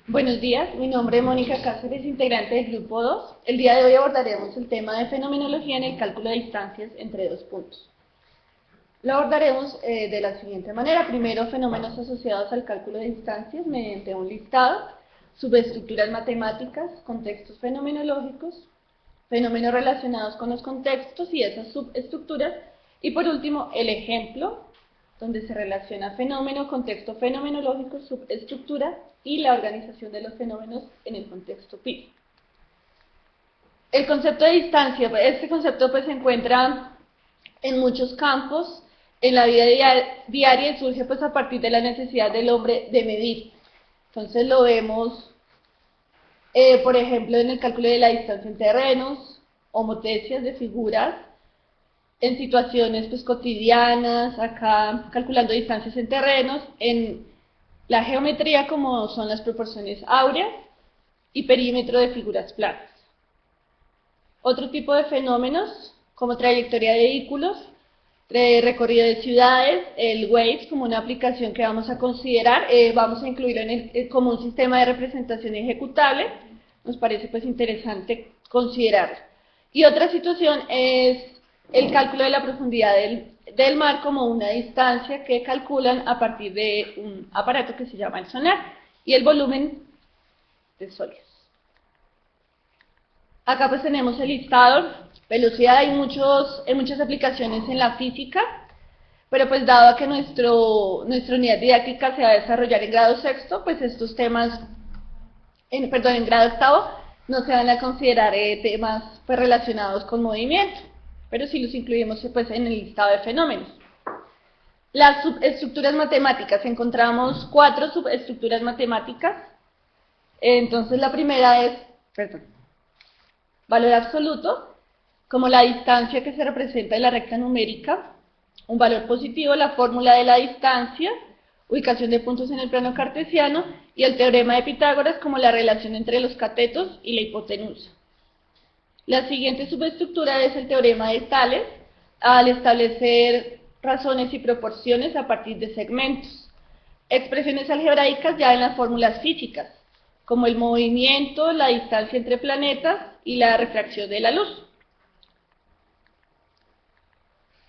Buenos días, mi nombre es Mónica Cáceres, integrante del Grupo 2. El día de hoy abordaremos el tema de fenomenología en el cálculo de distancias entre dos puntos. Lo abordaremos de la siguiente manera. Primero, fenómenos asociados al cálculo de distancias mediante un listado, subestructuras matemáticas, contextos fenomenológicos, fenómenos relacionados con los contextos y esas subestructuras, y por último, el ejemplo, donde se relaciona fenómeno, contexto fenomenológico, subestructura y la organización de los fenómenos en el contexto pi. El concepto de distancia, este concepto pues se encuentra en muchos campos en la vida diaria y surge pues a partir de la necesidad del hombre de medir. Entonces lo vemos, por ejemplo, en el cálculo de la distancia en terrenos, homotecias de figuras, en situaciones pues cotidianas, acá calculando distancias en terrenos, en la geometría como son las proporciones áureas y perímetro de figuras planas. Otro tipo de fenómenos como trayectoria de vehículos, recorrido de ciudades, el Waze como una aplicación que vamos a considerar, vamos a incluirlo como un sistema de representación ejecutable, nos parece pues interesante considerarlo. Y otra situación es el cálculo de la profundidad del mar como una distancia que calculan a partir de un aparato que se llama el sonar y el volumen de sólidos. Acá pues tenemos el listado, velocidad, hay muchas aplicaciones en la física, pero pues dado que nuestra unidad didáctica se va a desarrollar en grado sexto, pues estos temas, en grado octavo, no se van a considerar temas pues relacionados con movimiento, pero sí los incluimos pues en el listado de fenómenos. Las subestructuras matemáticas, encontramos 4 subestructuras matemáticas. Entonces la primera es, valor absoluto, como la distancia que se representa en la recta numérica, un valor positivo, la fórmula de la distancia, ubicación de puntos en el plano cartesiano, y el teorema de Pitágoras como la relación entre los catetos y la hipotenusa. La siguiente subestructura es el teorema de Tales, al establecer razones y proporciones a partir de segmentos. Expresiones algebraicas ya en las fórmulas físicas, como el movimiento, la distancia entre planetas y la refracción de la luz.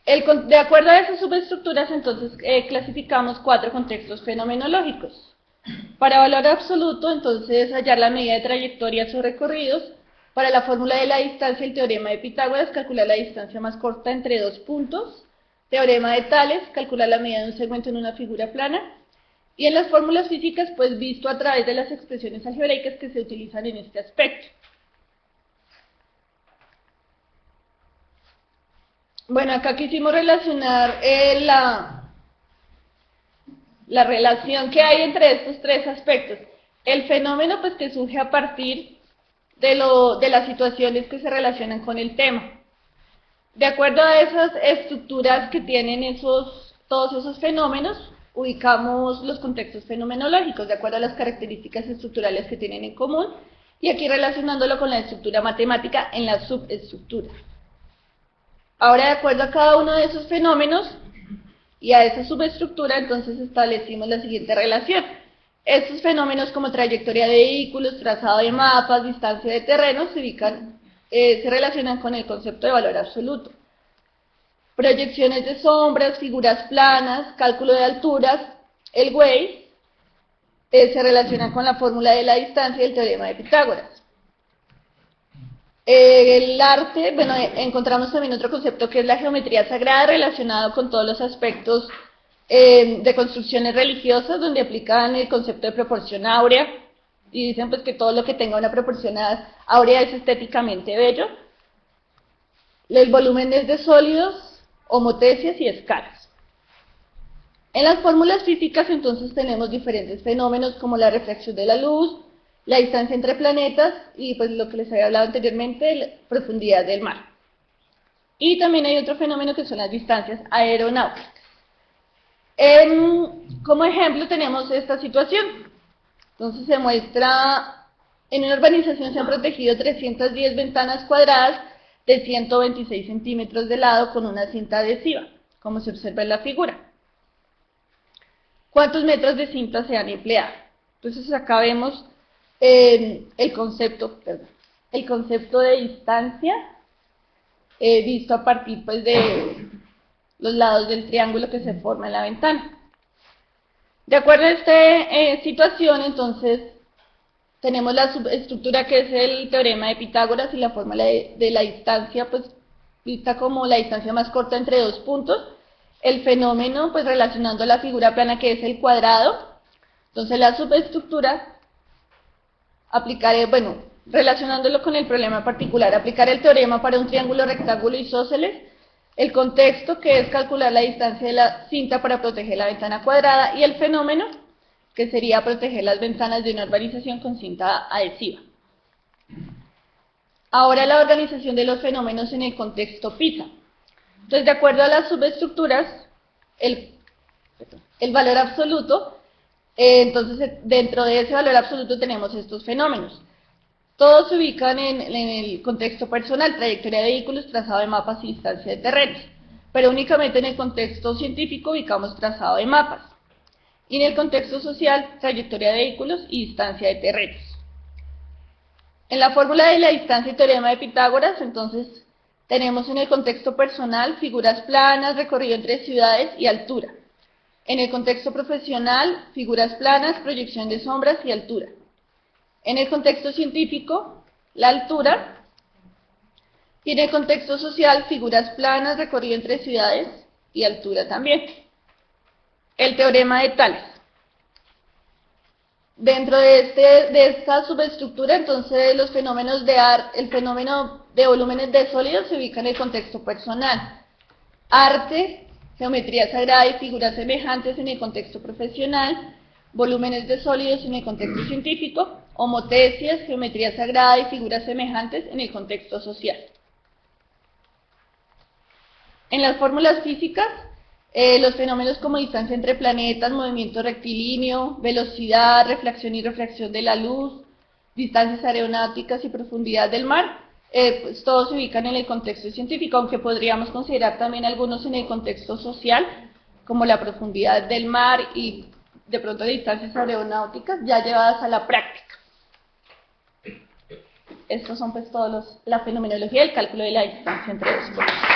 De acuerdo a esas subestructuras, entonces clasificamos 4 contextos fenomenológicos. Para valor absoluto, entonces hallar la medida de trayectorias o recorridos. Para la fórmula de la distancia, el teorema de Pitágoras, calcular la distancia más corta entre dos puntos. Teorema de Tales, calcular la medida de un segmento en una figura plana. Y en las fórmulas físicas, pues visto a través de las expresiones algebraicas que se utilizan en este aspecto. Bueno, acá quisimos relacionar la relación que hay entre estos 3 aspectos. El fenómeno pues que surge a partir de las situaciones que se relacionan con el tema. De acuerdo a esas estructuras que tienen todos esos fenómenos, ubicamos los contextos fenomenológicos, de acuerdo a las características estructurales que tienen en común, y aquí relacionándolo con la estructura matemática en la subestructura. Ahora, de acuerdo a cada uno de esos fenómenos y a esa subestructura, entonces establecimos la siguiente relación. Estos fenómenos como trayectoria de vehículos, trazado de mapas, distancia de terrenos, se relacionan con el concepto de valor absoluto. Proyecciones de sombras, figuras planas, cálculo de alturas, el Waze, se relacionan con la fórmula de la distancia y el teorema de Pitágoras. El arte, bueno, encontramos también otro concepto que es la geometría sagrada, relacionado con todos los aspectos de construcciones religiosas, donde aplican el concepto de proporción áurea, y dicen pues que todo lo que tenga una proporción áurea es estéticamente bello. El volumen es de sólidos, homotecias y escalas. En las fórmulas físicas entonces tenemos diferentes fenómenos como la refracción de la luz, la distancia entre planetas y pues lo que les había hablado anteriormente, la profundidad del mar. Y también hay otro fenómeno que son las distancias aeronáuticas. Como ejemplo tenemos esta situación. Entonces se muestra, en una urbanización se han protegido 310 ventanas cuadradas de 126 centímetros de lado con una cinta adhesiva, como se observa en la figura. cuántos metros de cinta se han empleado. Entonces acá vemos el concepto de distancia visto a partir pues, de los lados del triángulo que se forma en la ventana. De acuerdo a esta situación, entonces, tenemos la subestructura que es el teorema de Pitágoras y la fórmula de la distancia, pues, vista como la distancia más corta entre dos puntos. El fenómeno, pues, relacionando la figura plana que es el cuadrado. Entonces, la subestructura, aplicaré, bueno, relacionándolo con el problema particular, aplicar el teorema para un triángulo rectángulo isósceles. El contexto, que es calcular la distancia de la cinta para proteger la ventana cuadrada, y el fenómeno, que sería proteger las ventanas de una urbanización con cinta adhesiva. Ahora la organización de los fenómenos en el contexto PISA. Entonces, de acuerdo a las subestructuras, el valor absoluto, entonces dentro de ese valor absoluto tenemos estos fenómenos. Todos se ubican en el contexto personal, trayectoria de vehículos, trazado de mapas y distancia de terrenos, pero únicamente en el contexto científico ubicamos trazado de mapas, y en el contexto social, trayectoria de vehículos y distancia de terrenos. En la fórmula de la distancia y teorema de Pitágoras, entonces, tenemos en el contexto personal figuras planas, recorrido entre ciudades y altura. En el contexto profesional, figuras planas, proyección de sombras y altura. En el contexto científico, la altura, y en el contexto social, figuras planas, recorrido entre ciudades y altura también. El teorema de Tales. Dentro de esta subestructura, entonces, los fenómenos el fenómeno de volúmenes de sólidos se ubica en el contexto personal. Arte, geometría sagrada y figuras semejantes en el contexto profesional. Volúmenes de sólidos en el contexto científico, homotesias, geometría sagrada y figuras semejantes en el contexto social. En las fórmulas físicas, los fenómenos como distancia entre planetas, movimiento rectilíneo, velocidad, reflexión y refracción de la luz, distancias aeronáuticas y profundidad del mar, pues todos se ubican en el contexto científico, aunque podríamos considerar también algunos en el contexto social, como la profundidad del mar y de pronto distancias aeronáuticas ya llevadas a la práctica. Estos son pues todos la fenomenología y el cálculo de la distancia entre dos puntos.